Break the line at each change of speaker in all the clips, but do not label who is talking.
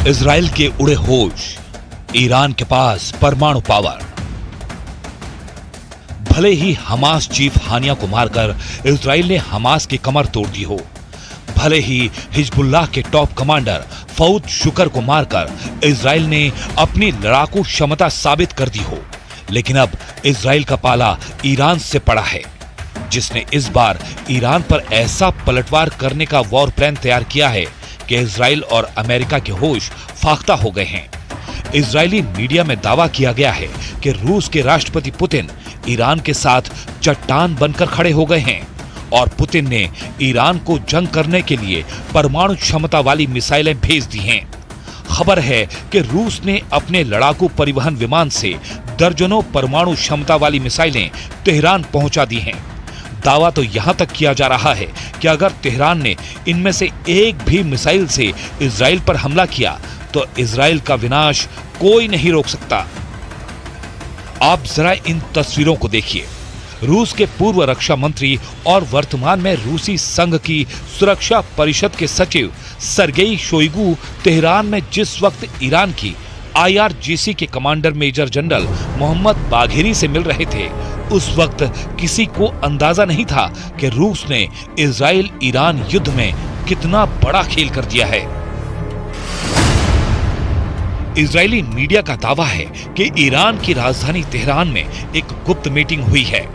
Israel के उड़े होश, ईरान के पास परमाणु पावर। भले ही हमास चीफ हानिया को मारकर इजराइल ने हमास की कमर तोड़ दी हो, भले ही हिजबुल्लाह के टॉप कमांडर फऊद शुकर को मारकर इजराइल ने अपनी लड़ाकू क्षमता साबित कर दी हो, लेकिन अब इजराइल का पाला ईरान से पड़ा है, जिसने इस बार ईरान पर ऐसा पलटवार करने का वॉर प्लान तैयार किया है कि इजराइल और अमेरिका के होश फाख्ता हो गए हैं। इजरायली मीडिया में दावा किया गया है कि रूस के राष्ट्रपति पुतिन ईरान के साथ चट्टान बनकर खड़े हो गए हैं और पुतिन ने ईरान को जंग करने के लिए परमाणु क्षमता वाली मिसाइलें भेज दी हैं। खबर है कि रूस ने अपने लड़ाकू परिवहन विमान से दर्जनों परमाणु क्षमता वाली मिसाइलें तेहरान पहुंचा दी हैं। दावा तो यहां तक किया जा रहा है कि अगर तेहरान ने इनमें से एक भी मिसाइल से इजराइल पर हमला किया तो इजराइल का विनाश कोई नहीं रोक सकता। आप जरा इन तस्वीरों को देखिए। रूस के पूर्व रक्षा मंत्री और वर्तमान में रूसी संघ की सुरक्षा परिषद के सचिव सरगेई शोइगु तेहरान में जिस वक्त ईरान की IRGC के commander major general Mohammad Bagheri से मिल रहे थे, उस वक्त किसी को अंदाजा नहीं था कि रूस ने इजराइल ईरान युद्ध में कितना बड़ा खेल कर दिया है। इजरायली मीडिया का दावा है कि ईरान की राजधानी तेहरान में एक गुप्त मीटिंग हुई है,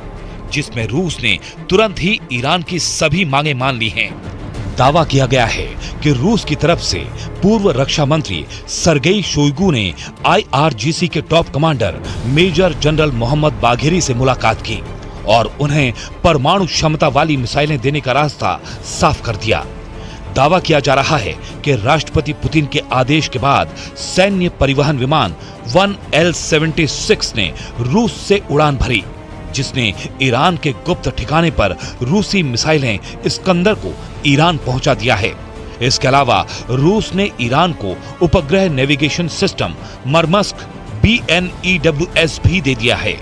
जिसमें रूस ने तुरंत ही ईरान की सभी मांगे मान ली हैं। दावा किया गया है कि रूस की तरफ से पूर्व रक्षा मंत्री सरगेई शोइगु ने IRGC के top commander major general Mohammad Bagheri से मुलाकात की और उन्हें परमाणु क्षमता वाली मिसाइलें देने का रास्ता साफ कर दिया। दावा किया जा रहा है कि राष्ट्रपति पुतिन के आदेश के बाद सैन्य परिवहन विमान 1L-76 ने रूस से उड़ान भरी, जिसने ईरान के गुप्त ठिकाने पर रूसी मिसाइलें इस्कंदर को ईरान पहुंचा दिया है। इसके अलावा रूस ने ईरान को उपग्रह नेविगेशन सिस्टम मरमस्क BNEWS भी दे दिया है।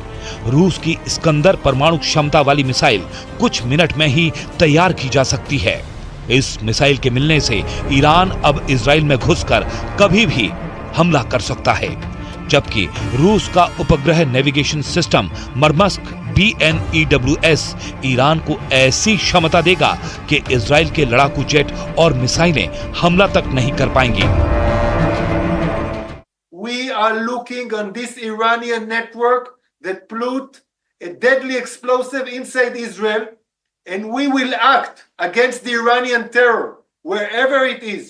रूस की इस्कंदर परमाणु क्षमता वाली मिसाइल कुछ मिनट में ही तैयार की जा सकती है। इस मिसाइल के मिलने से ईरान अब इजराइल में घुसकर कभी भी हमला कर सकता है, जबकि रूस का उपग्रह नेविगेशन सिस्टम मरमस्क BNEWS ईरान को ऐसी क्षमता देगा कि इजराइल के लड़ाकू जेट और मिसाइलें हमला तक नहीं कर पाएंगी।
We are looking on this Iranian network that put a deadly explosive inside Israel, and we will act against the Iranian terror wherever it is.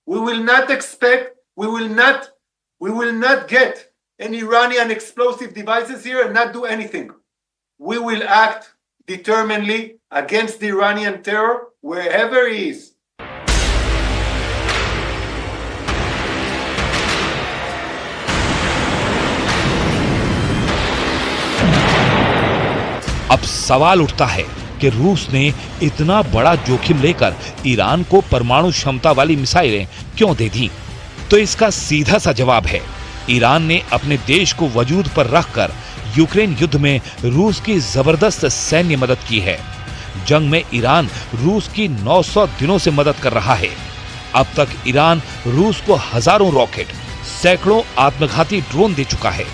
We will not expect, we will not get any Iranian explosive devices here and not do anything. We will act determinedly against the Iranian terror wherever it is.
अब सवाल उठता है कि रूस ने इतना बड़ा जोखिम लेकर ईरान को परमाणु क्षमता वाली मिसाइलें क्यों दे दी? तो इसका सीधा सा जवाब है, ईरान ने अपने देश को वजूद पर रखकर यूक्रेन युद्ध में रूस की जबरदस्त सैन्य मदद की है। जंग में ईरान रूस की 900 दिनों से मदद कर रहा है। अब तक ईरान रूस को हजारों रॉकेट, सैकड़ों आत्मघाती ड्रोन दे चुका है,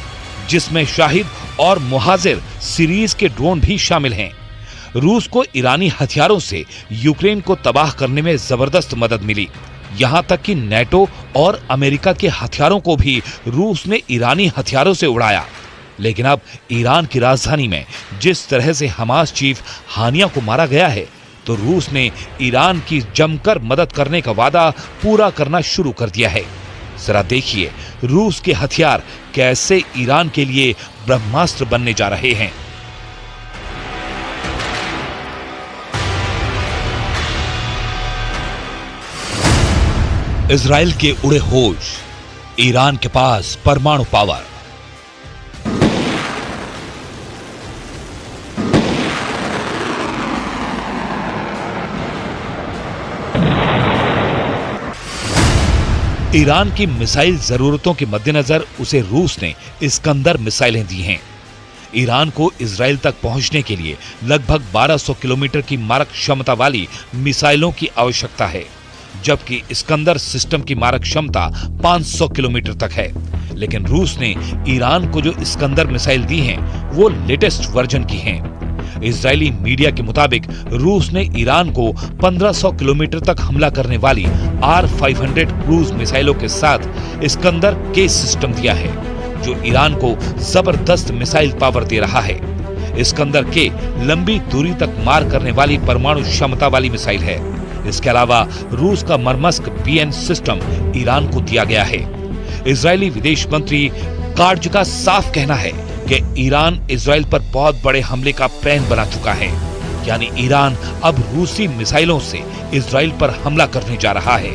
जिसमें शाहिद और मुहाजिर सीरीज के ड्रोन भी शामिल हैं। रूस को ईरानी हथियारों से यूक्रेन को तबाह करने में जबरदस्त मदद मिली। यहां तक कि नेटो और अमेरिका के हथियारों को भी रूस ने ईरानी हथियारों से उड़ाया। लेकिन अब ईरान की राजधानी में जिस तरह से हमास चीफ हानिया को मारा गया है, तो रूस ने ईरान की जमकर मदद करने का वादा पूरा करना शुरू कर दिया है। जरा देखिए रूस के हथियार कैसे ईरान के लिए ब्रह्मास्त्र बनने जा रहे हैं। इजराइल के उड़े होश, ईरान के पास परमाणु पावर। ईरान की मिसाइल जरूरतों के मद्देनजर उसे रूस ने इस्कंदर मिसाइलें दी हैं। ईरान को इजराइल तक पहुंचने के लिए लगभग 1200 किलोमीटर की मारक क्षमता वाली मिसाइलों की आवश्यकता है। जबकि इस्कंदर सिस्टम की मारक क्षमता 500 किलोमीटर तक है। लेकिन रूस ने ईरान को जो इस्कंदर मिसाइल दी हैं, वो लेटेस्ट वर्जन की हैं। इजरायली मीडिया के मुताबिक रूस ने ईरान को 1500 किलोमीटर तक हमला करने वाली R-500 क्रूज मिसाइलों के साथ इस्कंदर के सिस्टम दिया है, जो ईरान को जबरदस्त मिसाइल पावर दे रहा है। इस्कंदर के लंबी दूरी तक मार करने वाली परमाणु क्षमता वाली मिसाइल है। इसके अलावा रूस का मरमस्क BN सिस्टम ईरान को दिया गया है। इजरायली विदेश मंत्री कार्ज का साफ कहना है कि ईरान इजराइल पर बहुत बड़े हमले का प्लान बना चुका है, यानी ईरान अब रूसी मिसाइलों से इजराइल पर हमला करने जा रहा है।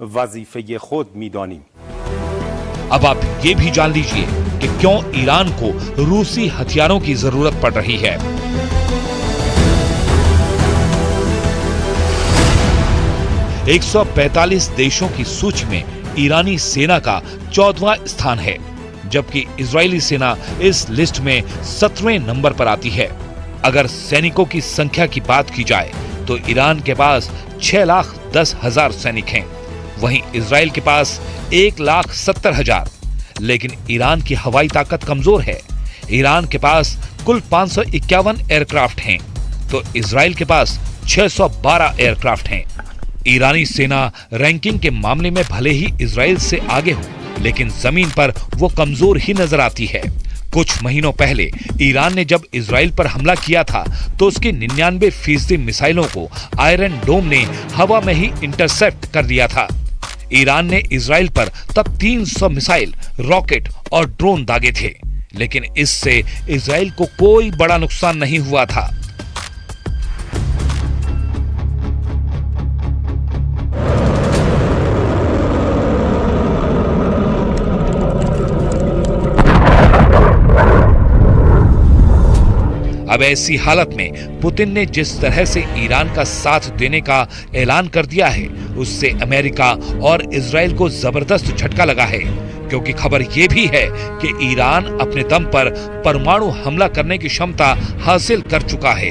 वजीफे खुद मीदानीम।
अब आप ये भी जान लीजिए कि क्यों ईरान को रूसी हथियारों की जरूरत पड़ रही है। एक 145 देशों की सूची में ईरानी सेना का 14वां स्थान है, जबकि इजरायली सेना इस लिस्ट में 17वें नंबर पर आती है। अगर सैनिकों की संख्या की बात की जाए तो ईरान के पास 6,10,000 सैनिक हैं, वहीं इजराइल के पास 1,70,000। लेकिन ईरान की हवाई ताकत कमजोर है। ईरान के पास कुल 551 एयरक्राफ्ट हैं, तो इजराइल के पास 612 एयरक्राफ्ट हैं। ईरानी सेना रैंकिंग के मामले में भले ही इजराइल से आगे हो, लेकिन जमीन पर वो कमजोर ही नजर आती है। कुछ महीनों पहले ईरान ने जब इजराइल पर हमला किया था तो उसकी 99% मिसाइलों को आयरन डोम ने हवा में ही इंटरसेप्ट कर दिया था। ईरान ने इजराइल पर तब 300 मिसाइल, रॉकेट और ड्रोन दागे थे, लेकिन इससे इजराइल को कोई बड़ा नुकसान नहीं हुआ था। अब ऐसी हालत में पुतिन ने जिस तरह से ईरान का साथ देने का ऐलान कर दिया है, उससे अमेरिका और इजराइल को जबरदस्त झटका लगा है, क्योंकि खबर यह भी है कि ईरान अपने दम पर परमाणु हमला करने की क्षमता हासिल कर चुका है।